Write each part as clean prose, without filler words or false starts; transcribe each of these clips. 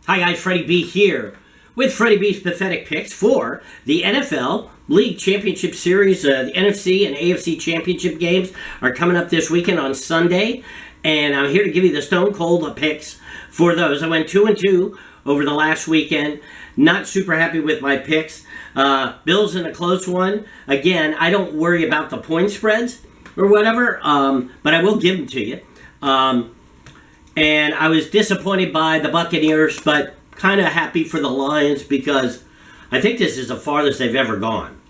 Hi guys, FreDDie B here with FreDDie B's Pathetic Picks for the NFL League Championship Series. The NFC and AFC Championship games are coming up this weekend on Sunday, and I'm here to give you the stone cold picks for those. I went 2-2 over the last weekend. Not super happy with my picks. Bills in a close one. Again, I don't worry about the point spreads or whatever, but I will give them to you. And I was disappointed by the Buccaneers, but kind of happy for the Lions because I think this is the farthest they've ever gone,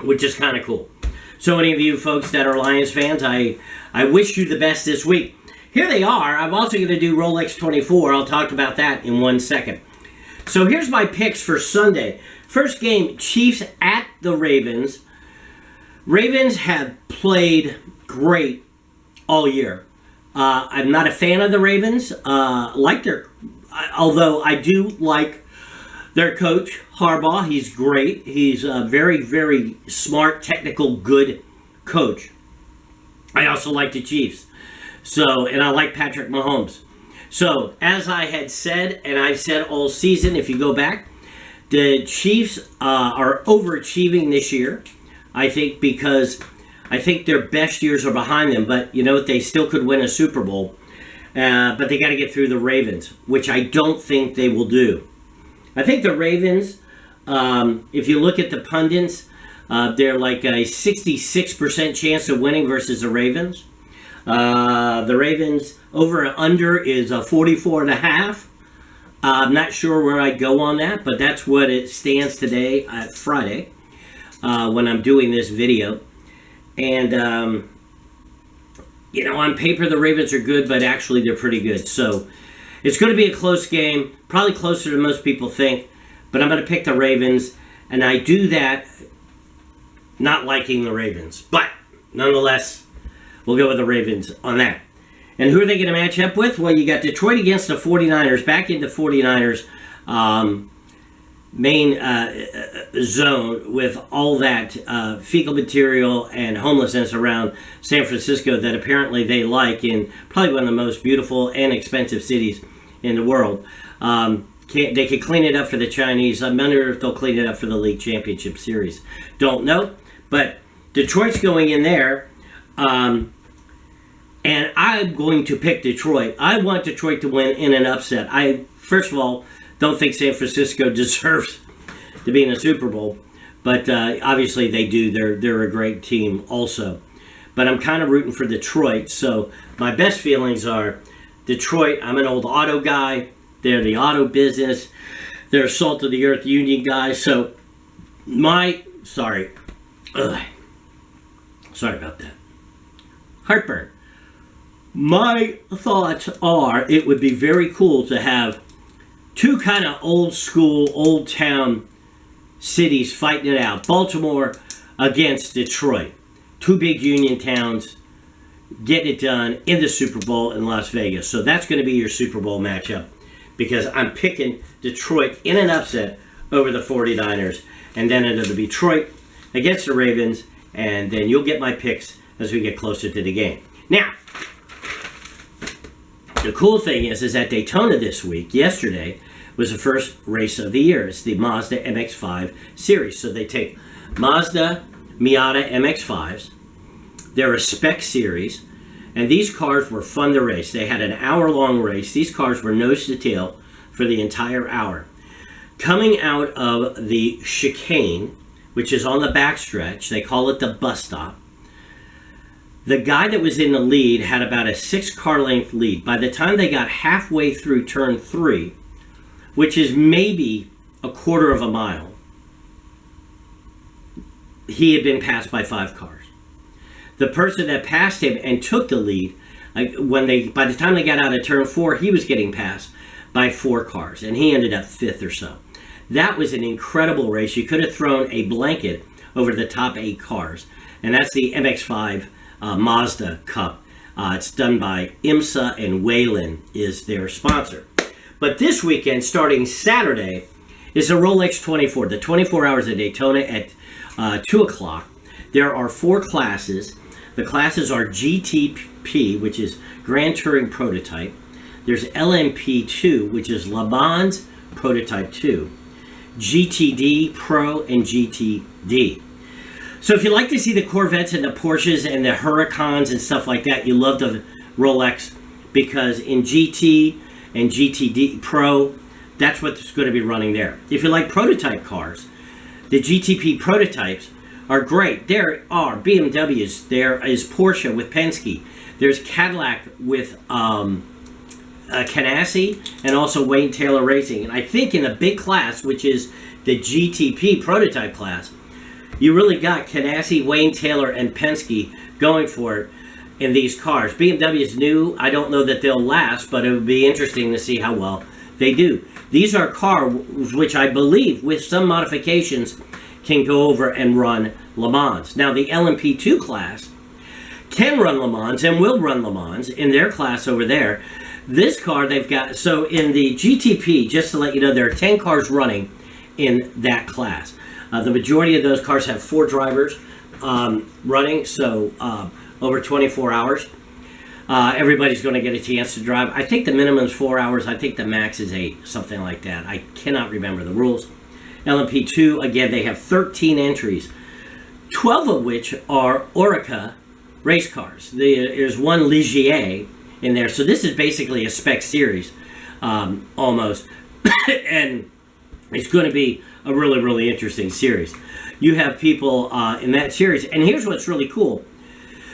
which is kind of cool. So any of you folks that are Lions fans, I wish you the best this week. Here they are. I'm also going to do Rolex 24. I'll talk about that in 1 second. So here's my picks for Sunday. First game, Chiefs at the Ravens. Ravens have played great all year. I'm not a fan of the Ravens, although I do like their coach, Harbaugh. He's great. He's a very, very smart, technical, good coach. I also like the Chiefs. And I like Patrick Mahomes. So, as I had said, and I've said all season, if you go back, the Chiefs are overachieving this year, I think, because I think their best years are behind them, but you know what? They still could win a Super Bowl. But they got to get through the Ravens, which I don't think they will do. I think the Ravens, if you look at the pundits, they're like a 66% chance of winning versus the Ravens. The Ravens over and under is a 44.5. I'm not sure where I'd go on that, but that's what it stands today at Friday when I'm doing this video. And, on paper, the Ravens are good, but actually they're pretty good. So it's going to be a close game, probably closer than most people think. But I'm going to pick the Ravens, and I do that not liking the Ravens. But nonetheless, we'll go with the Ravens on that. And who are they going to match up with? Well, you got Detroit against the 49ers, back into 49ers. Main zone with all that fecal material and homelessness around San Francisco that apparently they like in probably one of the most beautiful and expensive cities in the world. They could clean it up for the Chinese. I wonder if they'll clean it up for the League Championship Series. Don't know. But Detroit's going in there. And I'm going to pick Detroit. I want Detroit to win in an upset. First of all, don't think San Francisco deserves to be in a Super Bowl, but obviously they do. They're a great team also. But I'm kind of rooting for Detroit, so my best feelings are Detroit. I'm an old auto guy. They're the auto business. They're salt of the earth union guys. So sorry about that. Heartburn. My thoughts are it would be very cool to have two kind of old school, old town cities fighting it out. Baltimore against Detroit. Two big union towns getting it done in the Super Bowl in Las Vegas. So that's going to be your Super Bowl matchup because I'm picking Detroit in an upset over the 49ers. And then it'll be Detroit against the Ravens. And then you'll get my picks as we get closer to the game. Now, the cool thing is at Daytona this week, yesterday, was the first race of the year. It's the Mazda MX-5 series. So they take Mazda Miata MX-5s. They're a spec series. And these cars were fun to race. They had an hour-long race. These cars were nose to tail for the entire hour. Coming out of the chicane, which is on the backstretch, they call it the bus stop, the guy that was in the lead had about a 6-car length lead. By the time they got halfway through turn 3, which is maybe a quarter of a mile, he had been passed by 5 cars. The person that passed him and took the lead, by the time they got out of turn 4, he was getting passed by 4 cars, and he ended up 5th or so. That was an incredible race. You could have thrown a blanket over the top 8 cars, and that's the MX-5 Mazda Cup. It's done by IMSA, and Whelen is their sponsor. But this weekend, starting Saturday, is the Rolex 24, the 24 hours of Daytona at 2 o'clock. There are 4 classes. The classes are GTP, which is Grand Touring Prototype. There's LMP2, which is Le Mans Prototype 2, GTD Pro, and GTD. So if you like to see the Corvettes and the Porsches and the Huracans and stuff like that, you love the Rolex, because in GT and GTD Pro, that's what's going to be running there. If you like prototype cars, the GTP prototypes are great. There are BMWs, there is Porsche with Penske, there's Cadillac with Ganassi, and also Wayne Taylor Racing. And I think in the big class, which is the GTP prototype class, you really got Ganassi, Wayne Taylor, and Penske going for it in these cars. BMW is new. I don't know that they'll last, but it would be interesting to see how well they do. These are cars which I believe, with some modifications, can go over and run Le Mans. Now, the LMP2 class can run Le Mans and will run Le Mans in their class over there. This car they've got, so in the GTP, just to let you know, there are 10 cars running in that class. The majority of those cars have 4 drivers running, so over 24 hours. Everybody's going to get a chance to drive. I think the minimum is 4 hours. I think the max is 8, something like that. I cannot remember the rules. LMP2, again, they have 13 entries, 12 of which are Oreca race cars. There's one Ligier in there. So this is basically a spec series, almost. And it's going to be a really, really interesting series. You have people in that series. And here's what's really cool.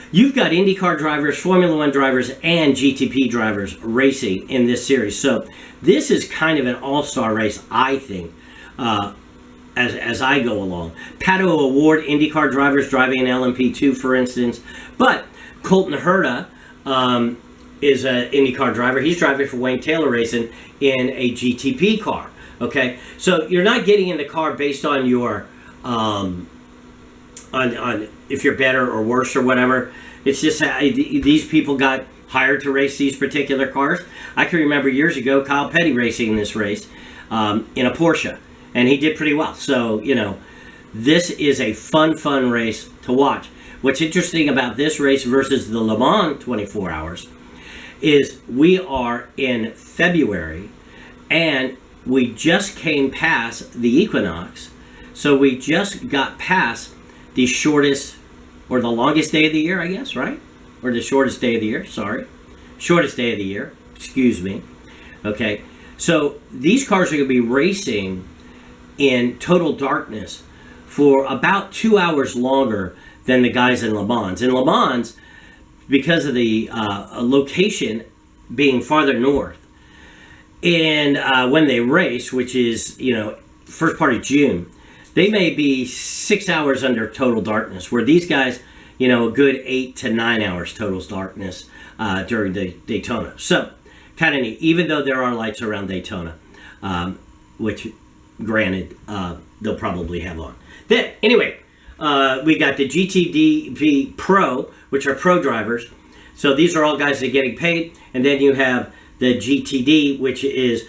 You've got IndyCar drivers, Formula One drivers, and GTP drivers racing in this series. So this is kind of an all-star race, I think, as I go along. Pato Award IndyCar drivers driving an LMP2, for instance. But Colton Herta is an IndyCar driver. He's driving for Wayne Taylor Racing in a GTP car. Okay, so you're not getting in the car based on your on if you're better or worse or whatever. It's just these people got hired to race these particular cars. I can remember years ago Kyle Petty racing in this race in a Porsche, and he did pretty well. So, you know, this is a fun race to watch. What's interesting about this race versus the Le Mans 24 hours is we are in February, and we just came past the equinox. So we just got past the shortest or the longest day of the year, I guess, right? Or the shortest day of the year, sorry. Shortest day of the year, excuse me. Okay, so these cars are going to be racing in total darkness for about 2 hours longer than the guys in Le Mans. In Le Mans, because of the location being farther north, and when they race, which is, you know, first part of June, they may be 6 hours under total darkness, where these guys, you know, a good 8 to 9 hours total darkness during the Daytona. So, kind of neat, even though there are lights around Daytona, which, granted, they'll probably have on. Then, anyway, we got the GTD Pro, which are pro drivers. So these are all guys that are getting paid. And then you have the GTD, which is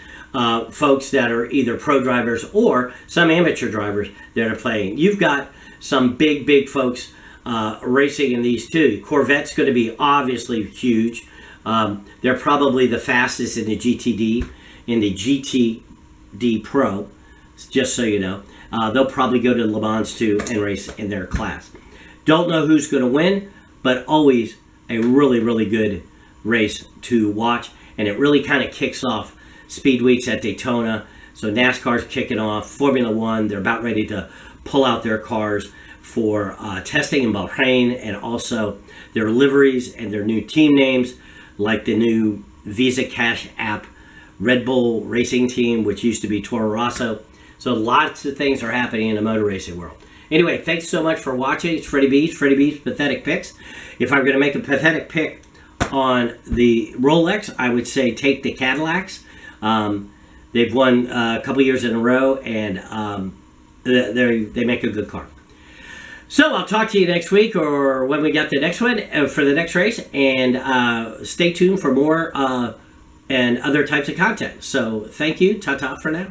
folks that are either pro drivers or some amateur drivers that are playing. You've got some big folks racing in these too. Corvette's going to be obviously huge. They're probably the fastest in the GTD, in the GTD Pro, just so you know. They'll probably go to Le Mans too and race in their class. Don't know who's going to win, but always a really good race to watch. And it really kind of kicks off Speed Weeks at Daytona. So NASCAR's kicking off. Formula One, they're about ready to pull out their cars for testing in Bahrain, and also their liveries and their new team names, like the new Visa Cash App Red Bull racing team, which used to be Toro Rosso. So lots of things are happening in the motor racing world. Anyway, thanks so much for watching. It's FreDDie Bz Pathetic Picks. If I'm going to make a pathetic pick on the Rolex, I would say take the Cadillacs. They've won a couple years in a row, and they make a good car. So I'll talk to you next week, or when we got the next one for the next race, and stay tuned for more and other types of content. So thank you. Ta-ta for now.